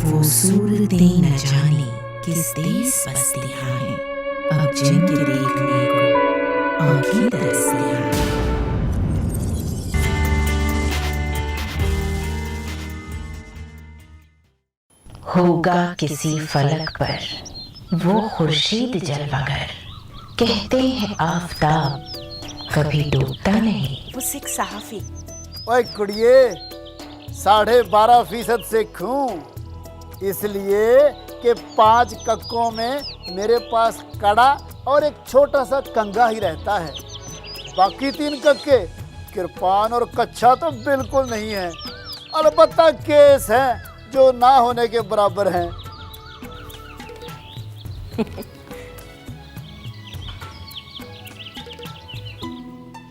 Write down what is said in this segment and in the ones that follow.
वो सूरतें न जाने किस देश बसतियां हैं, अब जिनके देखने को आंखें तरसतियां हैं। होगा किसी फलक पर वो खुर्शीद जलवागर, कहते हैं आफताब कभी डूबता नहीं। वो सिख सहाफी। ओए कुड़िए, 12.5% सिख हूँ, इसलिए कि 5 कक्कों में मेरे पास कड़ा और एक छोटा सा कंगा ही रहता है। बाकी 3 कक्के किरपान और कच्छा तो बिल्कुल नहीं है। अलबत्ता केस हैं जो ना होने के बराबर हैं।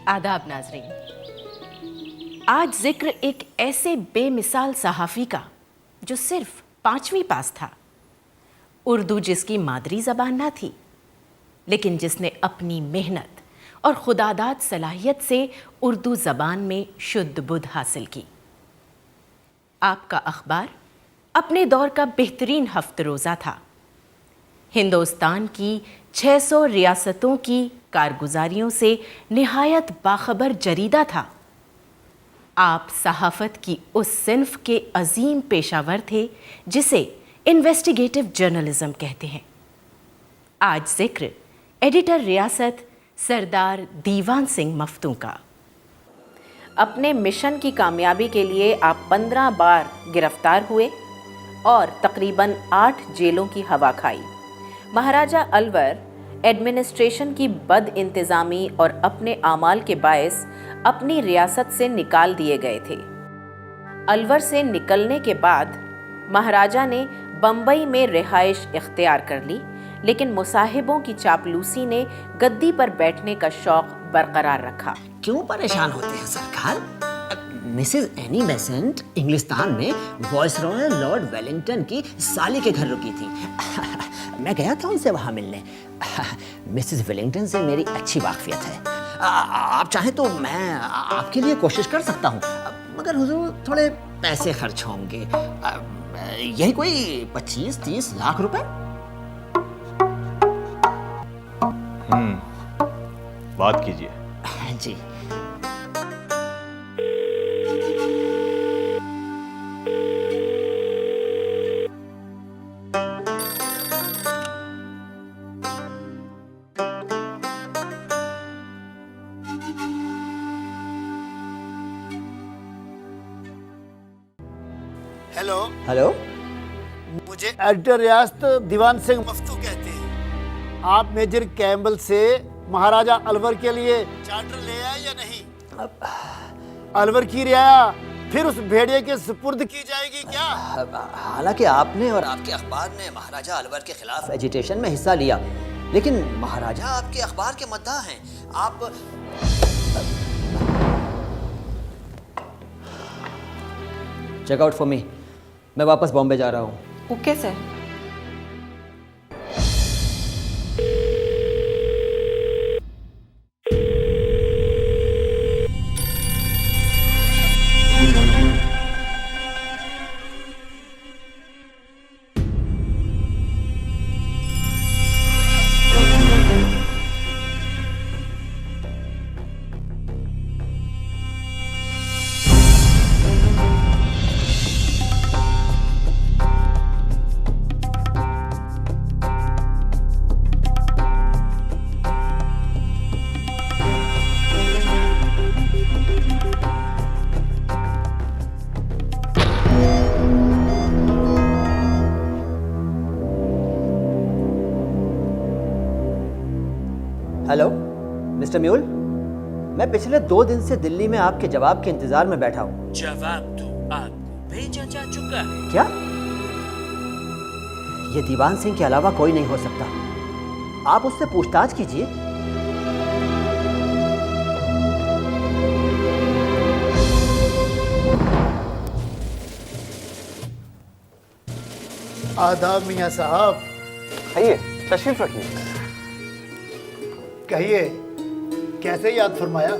आदाब नाजरीन, आज जिक्र एक ऐसे बेमिसाल सहाफ़ी का जो सिर्फ 5वीं पास था। उर्दू जिसकी मादरी ज़बान ना थी, लेकिन जिसने अपनी मेहनत और खुदादाद सलाहियत से उर्दू ज़बान में शुद्ध बुद्ध हासिल की। आपका अखबार अपने दौर का बेहतरीन हफ्त रोज़ा था। हिंदुस्तान की 600 रियासतों की कारगुजारियों से निहायत बाखबर जरीदा था। आप सहाफ़त की उस सिन्फ के अजीम पेशावर थे जिसे इन्वेस्टिगेटिव जर्नलिज्म कहते हैं। आज जिक्र एडिटर रियासत सरदार दीवान सिंह मफ्तू का। अपने मिशन की कामयाबी के लिए आप 15 बार गिरफ्तार हुए और तकरीबन 8 जेलों की हवा खाई। महाराजा अलवर एडमिनिस्ट्रेशन की बद इंतज़ामी और अपने आमाल के बायस अपनी रियासत से निकाल दिए गए थे। अलवर से निकलने के बाद महाराजा ने बम्बई में रिहाइश इख्तियार कर ली, लेकिन मुसाहिबों की चापलूसी ने गद्दी पर बैठने का शौक बरकरार रखा। क्यों परेशान होते हैं सरकार? मिसेस एनी बेसेंट इंग्लिस्तान में वायसरॉय लॉर्ड वेलिंगटन की साली के घर रुकी थी। मैं गया था उनसे वहां मिलने। मिसेस वेलिंगटन से मेरी अच्छी वाकफियत है। आप चाहें तो मैं आपके लिए कोशिश कर सकता हूँ, मगर हुजूर थोड़े पैसे खर्च होंगे। यही कोई 25-30 लाख रुपए। बात कीजिए। जी। हेलो, मुझे एडिटर रियासत दीवान सिंह मफ्तू कहते हैं। आप मेजर कैम्बल से महाराजा अलवर के लिए चार्टर ले आए या नहीं? अलवर की रियाया फिर उस भेड़िए के सुपुर्द की जाएगी क्या? हालांकि आपने और आपके अखबार ने महाराजा अलवर के खिलाफ एजिटेशन में हिस्सा लिया, लेकिन महाराजा आपके अखबार के मद्दाह हैं। आप चेक आउट फॉर मी। मैं वापस बॉम्बे जा रहा हूँ। Okay sir. Hello mister mule, मैं पिछले 2 दिन से दिल्ली में आपके जवाब के इंतजार में बैठा हूँ। जवाब तो आपको भेजा जा चुका है। क्या? ये दीवान सिंह के अलावा कोई नहीं हो सकता। आप उससे पूछताछ कीजिए। आदाब मियां साहब। आइए, तशरीफ रखिए। कहिए, कैसे याद फरमाया?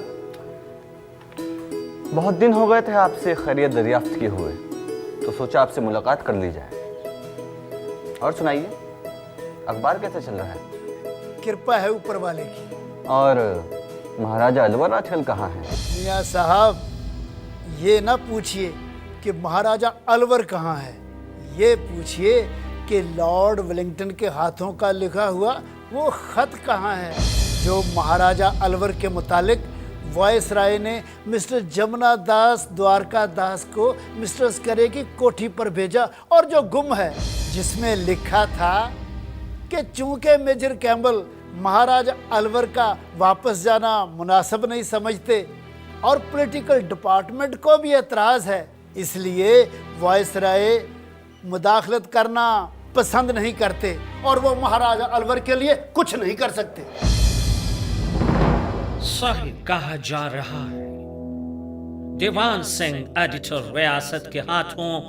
बहुत दिन हो गए थे आपसे खैरियत दरियाफ्त किए हुए, तो सोचा आपसे मुलाकात कर ली जाए। और सुनाइए, अखबार कैसे चल रहा है? कृपा है ऊपर वाले की। और महाराजा अलवर आजकल कहाँ हैं? मियाँ साहब, ये ना पूछिए कि महाराजा अलवर कहाँ है, ये पूछिए कि लॉर्ड वेलिंगटन के हाथों का लिखा हुआ वो खत कहाँ है जो महाराजा अलवर के मुतालिक वॉइस राय ने मिस्टर जमुना दास द्वारका दास को मिस्टर स्करे की कोठी पर भेजा और जो गुम है, जिसमें लिखा था कि चूंकि मेजर कैम्बल महाराजा अलवर का वापस जाना मुनासिब नहीं समझते और पॉलिटिकल डिपार्टमेंट को भी एतराज़ है, इसलिए वॉइस राय मुदाखलत करना पसंद नहीं करते और वो महाराजा अलवर के लिए कुछ नहीं कर सकते। सही कहा जा रहा है। दीवान सिंह एडिटर रियासत के हाथों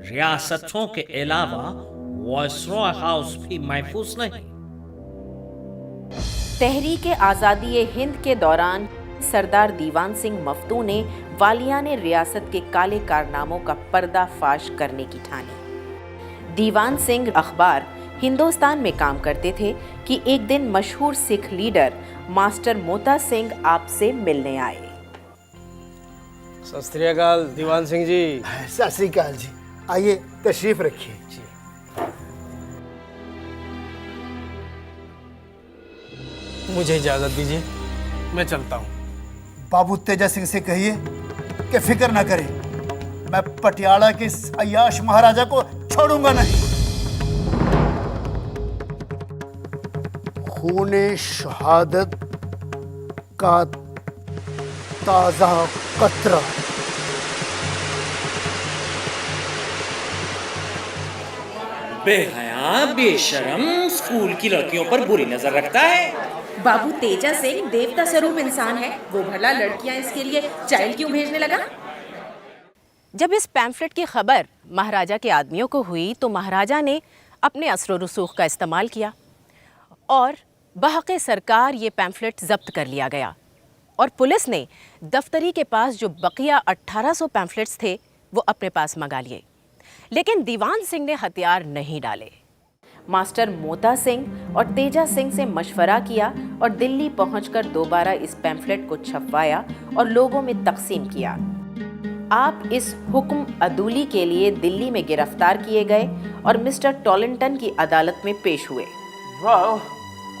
रियासतों के अलावा वायसरॉय हाउस भी महफूज नहीं। तहरीक आज़ादी हिंद के दौरान सरदार दीवान सिंह मफ्तू ने वालियाने रियासत के काले कारनामों का पर्दाफाश करने की ठानी। दीवान सिंह अखबार हिंदुस्तान में काम करते थे कि एक दिन मशहूर सिख लीडर मास्टर मोता सिंह आपसे मिलने आए। सत श्री अकाल दीवान सिंह जी। सत श्री अकाल जी, आइए तशरीफ रखिए। मुझे इजाजत दीजिए, मैं चलता हूँ। बाबू तेजा सिंह से कहिए कि फिक्र ना करे, मैं पटियाला के इस अय्याश महाराजा को छोड़ूंगा नहीं। खूने शहादत का ताजा कतरा। बेहया बेशरम स्कूल की लड़कियों पर बुरी नजर रखता है। बाबू तेजा सिंह देवता स्वरूप इंसान है, वो भला लड़कियां इसके लिए चाइल्ड क्यों भेजने लगा? जब इस पैम्फलेट की खबर महाराजा के आदमियों को हुई तो महाराजा ने अपने असर रसूख का इस्तेमाल किया और बहक़े सरकार ये पैम्फलेट जब्त कर लिया गया और पुलिस ने दफ्तरी के पास जो बकिया 1800 पैम्फलेट्स थे वो अपने पास मंगा लिए। लेकिन दीवान सिंह ने हथियार नहीं डाले। मास्टर मोता सिंह और तेजा सिंह से मशवरा किया और दिल्ली पहुंचकर दोबारा इस पैम्फलेट को छपवाया और लोगों में तकसीम किया। आप इस हुक्म अदूली के लिए दिल्ली में गिरफ्तार किए गए और मिस्टर टॉलिंटन की अदालत में पेश हुए।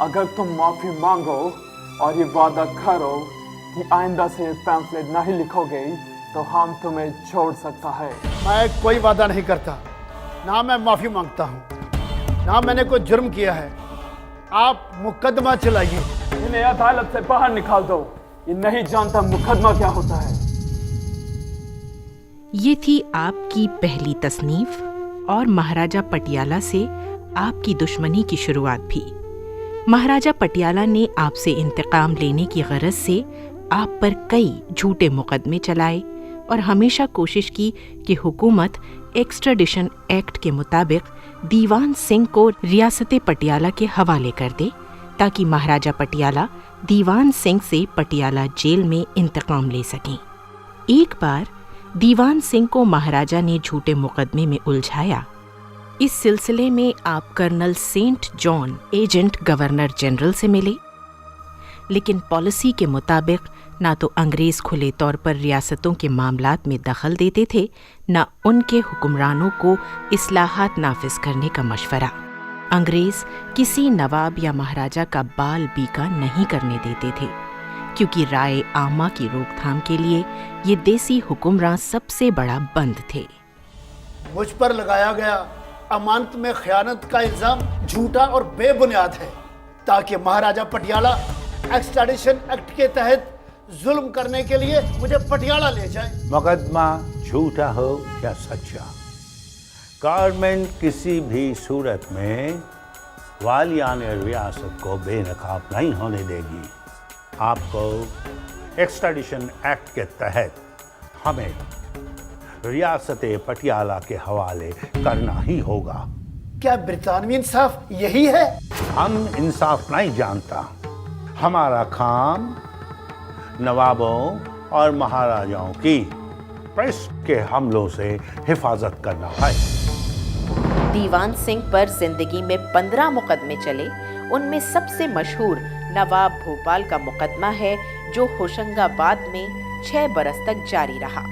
अगर तुम माफी मांगो और ये वादा करो कि आइंदा से पैम्फलेट नहीं लिखोगे तो हम तुम्हें छोड़ सकता है। मैं कोई वादा नहीं करता, ना मैं माफी मांगता हूँ, ना मैंने कोई जुर्म किया है। आप मुकदमा चलाइए। इन्हें अदालत से बाहर निकाल दो, ये नहीं जानता मुकदमा क्या होता है। ये थी आपकी पहली तसनीफ और महाराजा पटियाला से आपकी दुश्मनी की शुरुआत भी। महाराजा पटियाला ने आपसे इंतकाम लेने की गरज से आप पर कई झूठे मुकदमे चलाए और हमेशा कोशिश की कि हुकूमत एक्स्ट्राडिशन एक्ट के मुताबिक दीवान सिंह को रियासत पटियाला के हवाले कर दे ताकि महाराजा पटियाला दीवान सिंह से पटियाला जेल में इंतकाम ले सकें। एक बार दीवान सिंह को महाराजा ने झूठे मुकदमे में उलझाया। इस सिलसिले में आप colonel Saint John agent governor general से मिले, लेकिन पॉलिसी के मुताबिक ना तो अंग्रेज खुले तौर पर रियासतों के मामलात में दखल देते थे, ना उनके हुक्मरानों को इस्लाहात नाफिज करने का मशवरा। अंग्रेज किसी नवाब या महाराजा का बाल बीका नहीं करने देते थे, क्योंकि राय आमा की रोकथाम के लिए ये देसी हुक्मरान सबसे बड़ा बंद थे। मुझ पर लगाया गया अमानत में खयानत का इल्जाम झूठा और बेबुनियाद है ताकि महाराजा पटियाला एक्स्ट्राडिशन एक्ट के तहत जुल्म करने के लिए मुझे पटियाला ले जाए। मुकदमा झूठा हो या सच्चा, गवर्नमेंट किसी भी सूरत में वालियाने रियासत को बेनकाब नहीं होने देगी। आपको एक्स्ट्राडिशन एक्ट के तहत हमें रियासत पटियाला के हवाले करना ही होगा। क्या ब्रितानवी इंसाफ यही है? हम इंसाफ नहीं जानता, हमारा काम नवाबों और महाराजाओं की प्रेस के हमलों से हिफाजत करना है। दीवान सिंह पर जिंदगी में 15 मुकदमे चले। उनमें सबसे मशहूर नवाब भोपाल का मुकदमा है, जो होशंगाबाद में 6 बरस तक जारी रहा।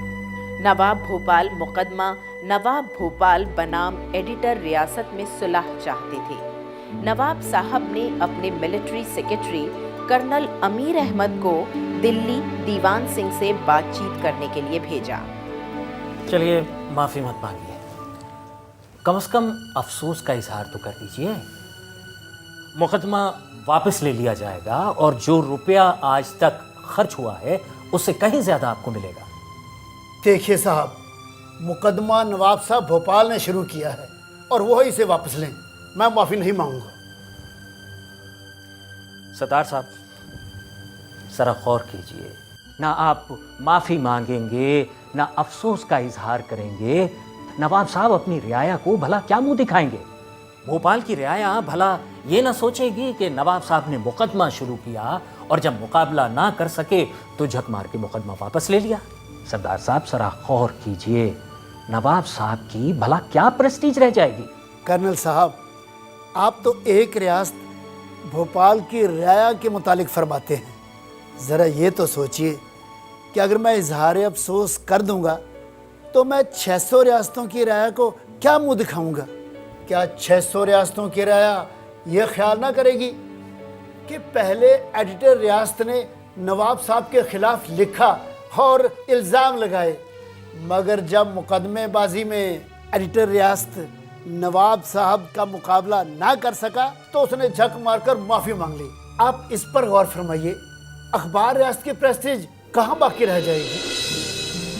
नवाब भोपाल मुकदमा नवाब भोपाल बनाम एडिटर रियासत में सुलह चाहते थे। नवाब साहब ने अपने मिलिट्री सेक्रेटरी कर्नल अमीर अहमद को दिल्ली दीवान सिंह से बातचीत करने के लिए भेजा। चलिए, माफ़ी मत मांगिए, कम से कम अफसोस का इजहार तो कर दीजिए। मुकदमा वापस ले लिया जाएगा और जो रुपया आज तक खर्च हुआ है उससे कहीं ज़्यादा आपको मिलेगा। देखिए साहब, मुकदमा नवाब साहब भोपाल ने शुरू किया है और वो इसे वापस लें। मैं माफ़ी नहीं मांगूंगा। सतार साहब, ज़रा गौर कीजिए, ना आप माफ़ी मांगेंगे ना अफसोस का इजहार करेंगे। नवाब साहब अपनी रियाया को भला क्या मुंह दिखाएंगे? भोपाल की रियाया भला ये ना सोचेगी कि नवाब साहब ने मुकदमा शुरू किया और जब मुकाबला ना कर सके तो झक मार के मुकदमा वापस ले लिया। सरदार साहब, ज़रा गौर कीजिए, नवाब साहब की भला क्या प्रेस्टीज रह जाएगी? कर्नल साहब, आप तो एक रियासत भोपाल की रियाया के मुतालिक फरमाते हैं। ज़रा ये तो सोचिए कि अगर मैं इजहार अफसोस कर दूंगा तो मैं 600 रियासतों की रियाया को क्या मुंह दिखाऊंगा? क्या 600 रियासतों की रियाया ये ख्याल ना करेगी कि पहले एडिटर रियासत ने नवाब साहब के खिलाफ लिखा और इल्ज़ाम लगाए, मगर जब मुकदमेबाजी में एडिटर रियासत नवाब साहब का मुकाबला ना कर सका तो उसने झक मारकर माफ़ी मांग ली। आप इस पर गौर फरमाइए, अखबार रियासत की प्रेस्टीज कहाँ बाकी रह जाएगी?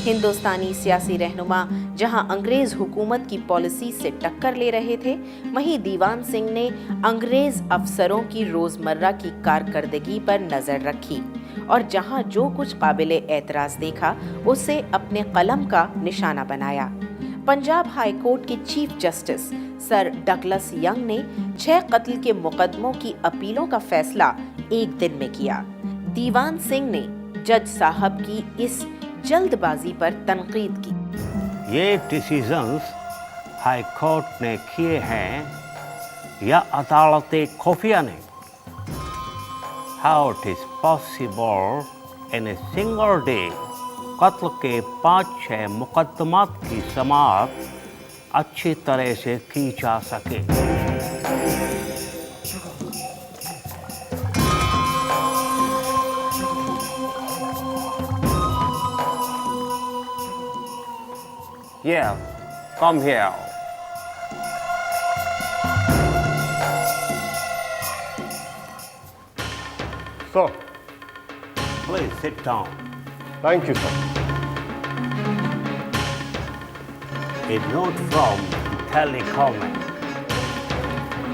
हिंदुस्तानी सियासी रहनुमा जहां अंग्रेज हुकूमत की पॉलिसी से टक्कर ले रहे थे, वहीं दीवान सिंह ने अंग्रेज अफसरों की रोजमर्रा की कारकर्दगी पर नजर रखी और जहां जो कुछ काबिले एतराज देखा उसे अपने कलम का निशाना बनाया। पंजाब हाई कोर्ट के chief justice sir Douglas young ने 6 कत्ल के मुकदमों की अपीलों का फैसला एक दिन में किया। दीवान सिंह ने जज साहब की इस जल्दबाजी पर तनकीद की। ये डिसीजंस हाई कोर्ट ने किए हैं या अदालत खुफिया ने? How it is possible in a single day कत्ल के 5-6 मुकदमात की समाअत अच्छी तरह से की जा सके? Yeah, come here. Sir, Please sit down. thank you, sir. A note from Delhi government.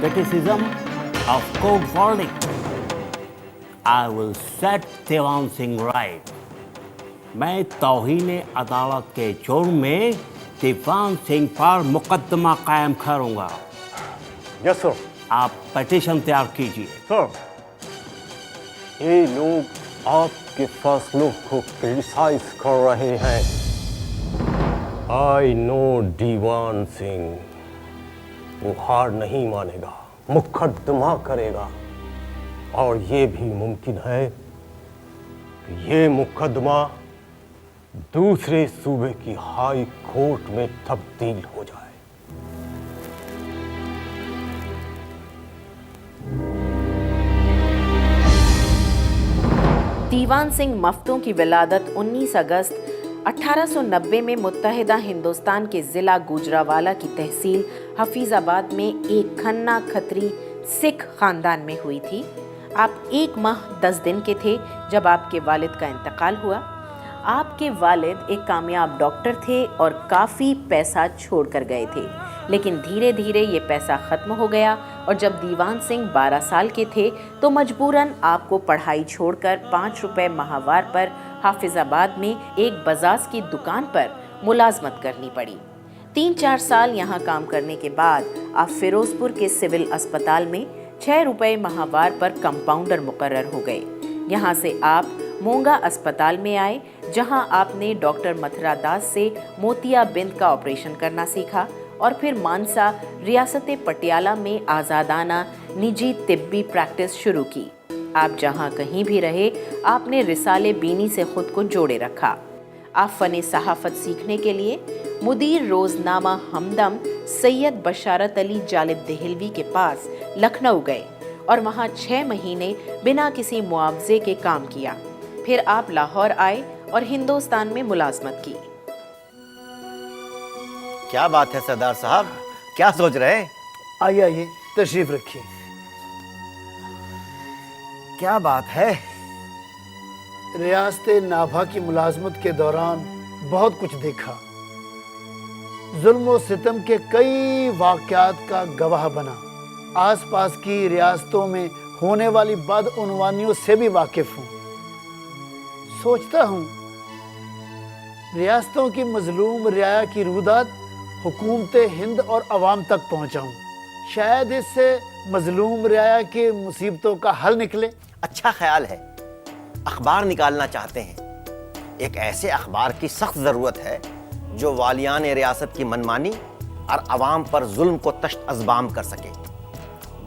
Criticism of court verdict. I will set Dewan Singh right. मैं तौहीन अदालत के जुर्म में दीवान सिंह पर मुकदमा कायम करूंगा। Yes, sir. आप पिटीशन तैयार कीजिए। Sir, ये लोग आपके फैसलों को क्रिटिसाइज कर रहे हैं। I know दीवान सिंह, वो हार नहीं मानेगा, मुकदमा करेगा और ये भी मुमकिन है कि ये मुकदमा दूसरे सूबे की हाई कोर्ट में तब्दील हो जाए। दीवान सिंह मफ्तों की विलादत 19 अगस्त 1890 में मुत्तहिदा हिंदुस्तान के ज़िला गुजरावाला की तहसील हफीज़ाबाद में एक खन्ना खत्री सिख खानदान में हुई थी। आप 1 माह 10 दिन के थे जब आपके वालिद का इंतकाल हुआ। आपके वालिद एक कामयाब डॉक्टर थे और काफ़ी पैसा छोड़कर गए थे, लेकिन धीरे धीरे ये पैसा ख़त्म हो गया और जब दीवान सिंह 12 साल के थे तो मजबूरन आपको पढ़ाई छोड़कर 5 रुपए माहवार पर हाफिज़ाबाद में एक बजाज की दुकान पर मुलाजमत करनी पड़ी। 3-4 साल यहाँ काम करने के बाद आप फिरोजपुर के सिविल अस्पताल में 6 रुपए माहवार पर कंपाउंडर मुकर्रर हो गए। यहाँ से आप मोंगा अस्पताल में आए, जहां आपने डॉक्टर मथुरा दास से मोतियाबिंद का ऑपरेशन करना सीखा और फिर मानसा रियासत पटियाला में आज़ादाना निजी तिब्बी प्रैक्टिस शुरू की। आप जहां कहीं भी रहे, आपने रिसाले बीनी से खुद को जोड़े रखा। आप फ़न सहाफ़त सीखने के लिए मुदीर रोज़नामा हमदम सैयद बशारत अली जालिब देहलवी के पास लखनऊ गए और वहाँ 6 महीने बिना किसी मुआवजे के काम किया। फिर आप लाहौर आए और हिंदुस्तान में मुलाजमत की। क्या बात है सरदार साहब, क्या सोच रहे हैं? आइए आइए, तशरीफ रखिए। क्या बात है? रियासत नाभा की मुलाजमत के दौरान बहुत कुछ देखा। जुल्म और सितम के कई वाक़यात का गवाह बना। आसपास की रियासतों में होने वाली बदउनवानियों से भी वाकिफ हूँ। सोचता हूँ रियासतों की मजलूम रियाया की रूदात हुकूमत हिंद और अवाम तक पहुँचाऊँ। शायद इससे मजलूम रियाया की मुसीबतों का हल निकले। अच्छा ख्याल है। अखबार निकालना चाहते हैं। एक ऐसे अखबार की सख्त ज़रूरत है जो वालियान रियासत की मनमानी और अवाम पर जुल्म को तश्त अज़बाम कर सके।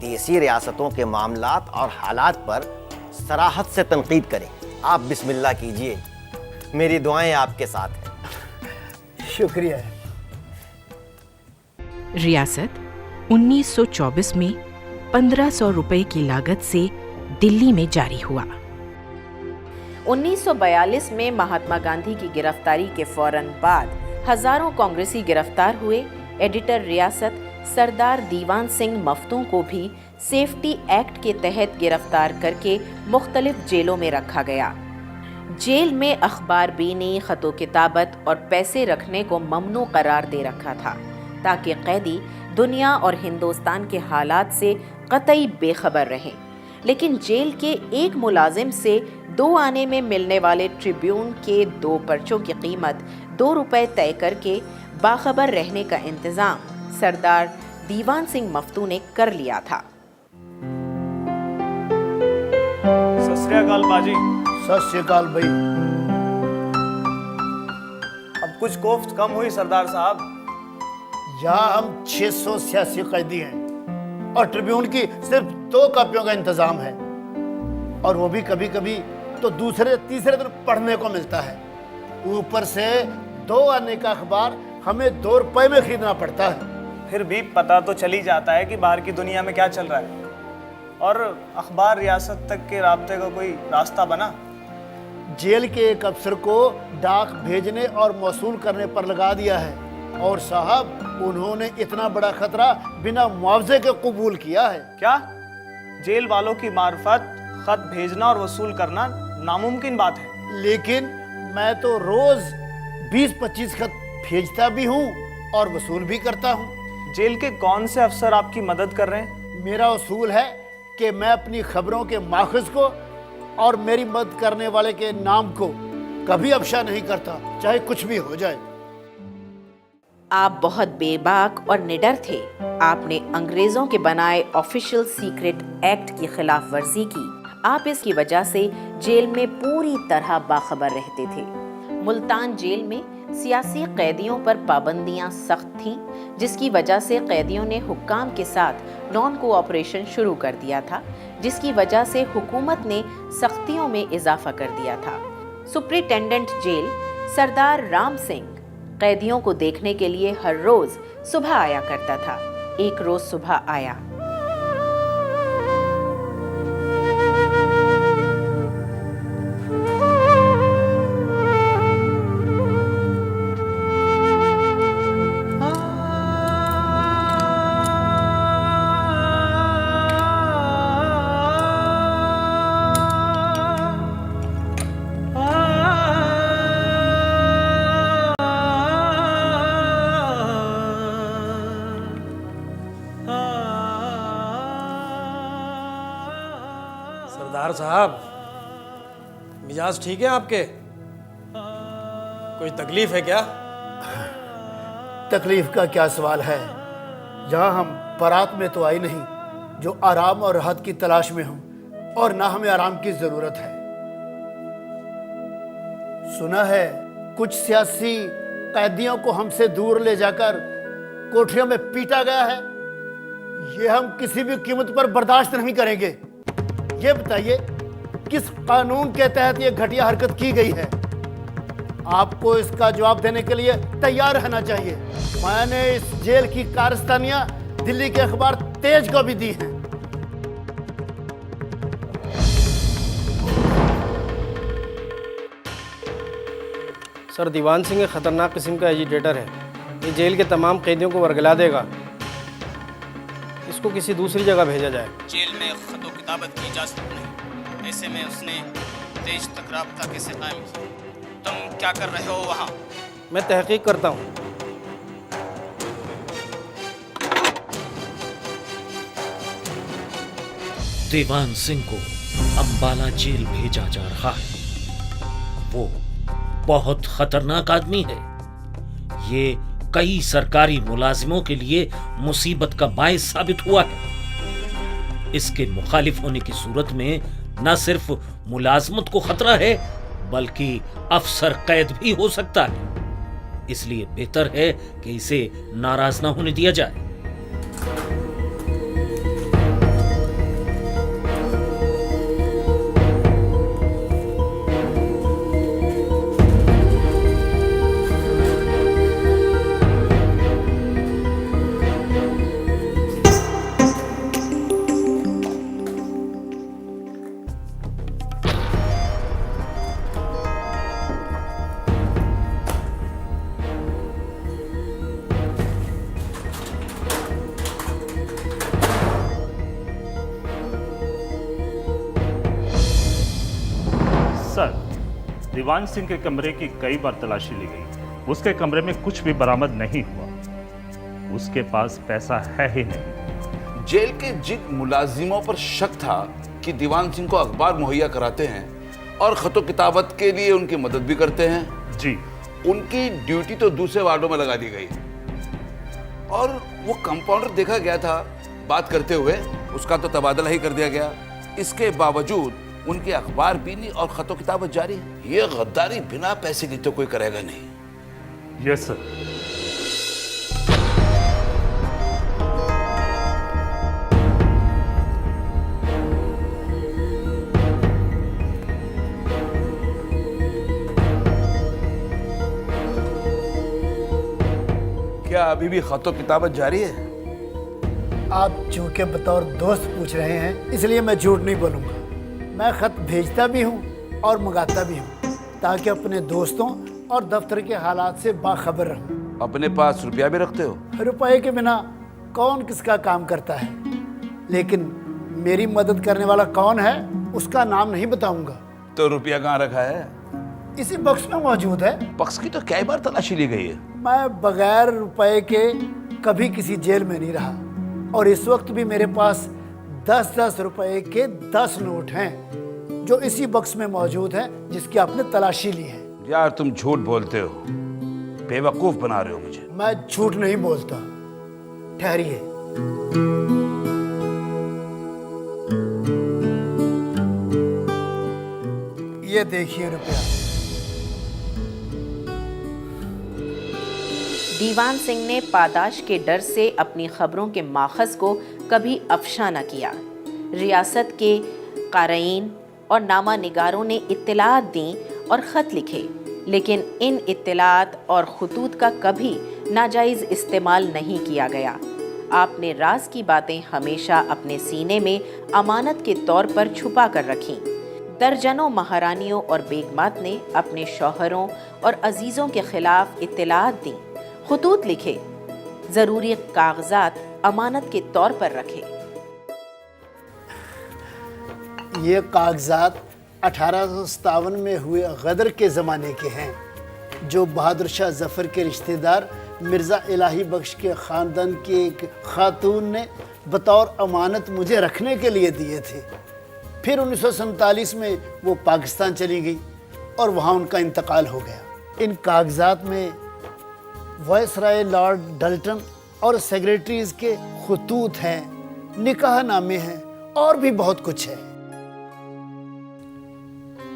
देसी रियासतों के मामलात और हालात पर सराहत से तनकीद करें। आप बिस्मिल्लाह कीजिए, मेरी दुआएं आपके साथ हैं। शुक्रिया। रियासत 1924 में 1500 रुपए की लागत से दिल्ली में जारी हुआ। 1942 में महात्मा गांधी की गिरफ्तारी के फौरन बाद हजारों कांग्रेसी गिरफ्तार हुए। एडिटर रियासत सरदार दीवान सिंह मफ्तू को भी सेफ्टी एक्ट के तहत गिरफ्तार करके मुख्तलिफ जेलों में रखा गया। जेल में अखबार बीनी, खतो किताबत और पैसे रखने को ममनू करार दे रखा था ताकि कैदी दुनिया और हिंदुस्तान के हालात से कतई बेखबर रहें। लेकिन जेल के एक मुलाजिम से 2 आने में मिलने वाले ट्रिब्यून के 2 पर्चों की कीमत 2 रुपए तय करके बाखबर रहने का इंतजाम सरदार दीवान सिंह मफ्तू ने कर लिया था। सत श्री अकाल बाजी। सत श्री अकाल भाई। अब कुछ कोफ्त कम हुई सरदार साहब। यहाँ हम 686 कैदी हैं और ट्रिब्यून की सिर्फ 2 कापियों का इंतजाम है, और वो भी कभी कभी तो दूसरे तीसरे दिन पढ़ने को मिलता है। ऊपर से 2 आने का अखबार हमें 2 रुपए में खरीदना पड़ता है। फिर भी पता तो चल ही जाता है कि बाहर की दुनिया में क्या चल रहा है। और अखबार रियासत तक के रास्ते का कोई रास्ता बना? जेल के एक अफसर को डाक भेजने और मौसूल करने पर लगा दिया है, और साहब उन्होंने इतना बड़ा खतरा बिना मुआवजे के कबूल किया है। क्या जेल वालों की मार्फत खत भेजना और वसूल करना नामुमकिन बात है? लेकिन मैं तो रोज 20-25 खत भेजता भी हूँ और वसूल भी करता हूँ। जेल के कौन से अफसर आपकी मदद कर रहे हैं? मेरा उसूल है कि मैं अपनी खबरों के माखज़ को और मेरी मदद करने वाले के नाम को कभी अफशा नहीं करता, चाहे कुछ भी हो जाए। आप बहुत बेबाक और निडर थे। आपने अंग्रेजों के बनाए ऑफिशियल सीक्रेट एक्ट की खिलाफ वर्जी की। आप इसकी वजह से जेल में पूरी तरह बाखबर रहते थे। मुल्तान जेल में सियासी कैदियों पर पाबंदियां सख्त थीं, जिसकी वजह से कैदियों ने हुक्काम के साथ नॉन कोऑपरेशन शुरू कर दिया था, जिसकी वजह से हुकूमत ने सख्तियों में इजाफा कर दिया था। सुप्रिटेंडेंट जेल सरदार राम सिंह कैदियों को देखने के लिए हर रोज सुबह आया करता था। एक रोज सुबह आया। सरदार साहब, मिजाज ठीक है आपके? कोई तकलीफ है क्या? तकलीफ का क्या सवाल है। जहाँ हम बारात में तो आई नहीं जो आराम और राहत की तलाश में हूँ, और ना हमें आराम की जरूरत है। सुना है कुछ सियासी कैदियों को हमसे दूर ले जाकर कोठरियों में पीटा गया है, ये हम किसी भी कीमत पर बर्दाश्त नहीं करेंगे। ये बताइए किस कानून के तहत ये घटिया हरकत की गई है? आपको इसका जवाब देने के लिए तैयार रहना चाहिए। मैंने इस जेल की कारस्तानियां दिल्ली के अखबार तेज को भी दी हैं। सर, दीवान सिंह एक ख़तरनाक किस्म का एजिटेटर है। ये जेल के तमाम कैदियों को वर्गला देगा। इसको किसी दूसरी जगह भेजा जाए। जेल में खतो किताबत की इजाज़त नहीं, ऐसे में उसने तेज तक राब्ता कैसे कायम किया? तुम क्या कर रहे हो वहाँ? मैं तहकीक करता हूँ। दीवान सिंह को अंबाला जेल भेजा जा रहा है। वो बहुत खतरनाक आदमी है। ये कई सरकारी मुलाजिमों के लिए मुसीबत का बायस साबित हुआ है। इसके मुखालिफ होने की सूरत में न सिर्फ मुलाजमत को खतरा है, बल्कि अफसर कैद भी हो सकता है। इसलिए बेहतर है कि इसे नाराज न होने दिया जाए। सर, दीवान सिंह के कमरे की कई बार तलाशी ली गई। उसके कमरे में कुछ भी बरामद नहीं हुआ। उसके पास पैसा है ही नहीं। जेल के जिन मुलाजिमों पर शक था कि दीवान सिंह को अखबार मुहैया कराते हैं और खतो किताबत के लिए उनकी मदद भी करते हैं, जी, उनकी ड्यूटी तो दूसरे वार्डों में लगा दी गई और वो कंपाउंडर देखा गया था बात करते हुए, उसका तो तबादला ही कर दिया गया। इसके बावजूद उनके अखबार बीनी और खतो किताबत जारी है। ये गद्दारी बिना पैसे लिए तो कोई करेगा नहीं। Yes sir. क्या अभी भी खतो किताबत जारी है? आप चूंकि बतौर दोस्त पूछ रहे हैं, इसलिए मैं झूठ नहीं बोलूँगा। मैं खत भेजता भी हूँ और मंगाता भी हूँ, ताकि अपने दोस्तों और दफ्तर के हालात से बाखबर रहूँ। अपने पास रुपया भी रखते हो? रुपए के बिना कौन किसका काम करता है, लेकिन मेरी मदद करने वाला कौन है उसका नाम नहीं बताऊंगा। तो रुपया कहाँ रखा है? इसी बक्स में मौजूद है। बक्स की तो कई बार तलाशी ली गई है। मैं बगैर रुपए के कभी किसी जेल में नहीं रहा, और इस वक्त भी मेरे पास 10-10 रुपए के 10 नोट हैं, जो इसी बक्स में मौजूद हैं, जिसकी आपने तलाशी ली है। यार तुम झूठ बोलते हो, बेवकूफ बना रहे हो मुझे। मैं झूठ नहीं बोलता। ठहरिए। ये देखिए रुपया। दीवान सिंह ने पादाश के डर से अपनी खबरों के माखज़ को कभी अफशा न किया। रियासत के क़ारईन और नामा निगारों ने इत्तलात दी और ख़त लिखे, लेकिन इन इत्तलात और खतूत का कभी नाजायज़ इस्तेमाल नहीं किया गया। आपने राज की बातें हमेशा अपने सीने में अमानत के तौर पर छुपा कर रखीं। दर्जनों महारानियों और बेगमात ने अपने शौहरों और अजीज़ों के ख़िलाफ़ इत्तलात दी, खतूत लिखे, ज़रूरी कागज़ात अमानत के तौर पर रखे। ये कागजात 1857 में हुए गदर के ज़माने के हैं, जो बहादुर शाह जफ़र के रिश्तेदार मिर्ज़ा इलाही बख्श के ख़ानदान की एक खातून ने बतौर अमानत मुझे रखने के लिए दिए थे। फिर 1947 में वो पाकिस्तान चली गई और वहाँ उनका इंतकाल हो गया। इन कागजात में वायसराय लॉर्ड डल्टन और सेक्रेटरीज के खतूत हैं, निकाह नामे हैं और भी बहुत कुछ है।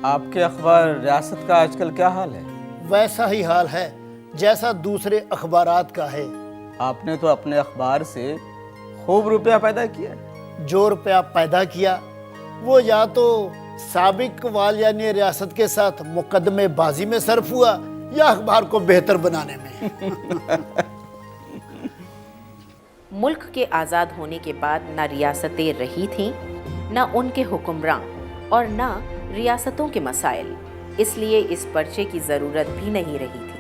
आपके अखबार रियासत का आजकल क्या हाल है? वैसा ही हाल है जैसा दूसरे अखबारात का है। आपने तो अपने अखबार से खूब रुपया पैदा किया। जो रुपया पैदा किया वो या तो साबिक वालियानी रियासत के साथ मुकदमेबाजी में सर्फ हुआ या अखबार को बेहतर बनाने में। मुल्क के आज़ाद होने के बाद न रियासतें रही थीं, न उनके हुक्मरान और न रियासतों के मसाइल, इसलिए इस पर्चे की ज़रूरत भी नहीं रही थी।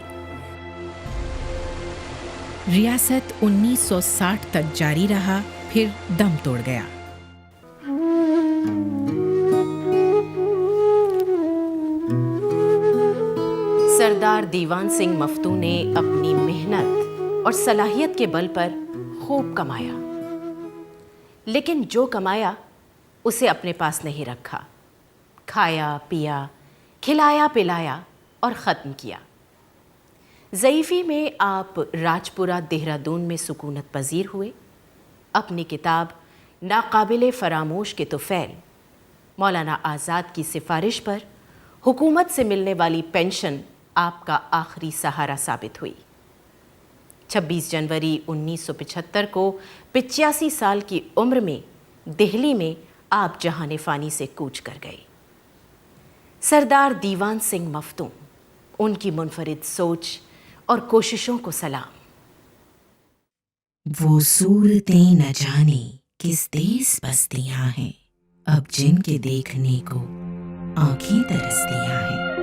रियासत 1960 तक जारी रहा, फिर दम तोड़ गया। सरदार दीवान सिंह मफ्तू ने अपनी मेहनत और सलाहियत के बल पर खूब कमाया, लेकिन जो कमाया उसे अपने पास नहीं रखा। खाया पिया, खिलाया पिलाया और ख़त्म किया। ज़ईफ़ी में आप राजपुरा देहरादून में सुकूनत पजीर हुए। अपनी किताब नाकाबिले फ़रामोश के तुफ़ैल, मौलाना आज़ाद की सिफारिश पर हुकूमत से मिलने वाली पेंशन आपका आखिरी सहारा साबित हुई। 26 जनवरी 1975 को 85 साल की उम्र में दिल्ली में आप जहाने फ़ानी से कूच कर गए। सरदार दीवान सिंह मफ्तू, उनकी मुनफरिद सोच और कोशिशों को सलाम। वो सूरतें न जाने किस देश बसतियां हैं, अब जिनके देखने को आंखें तरसतियां हैं।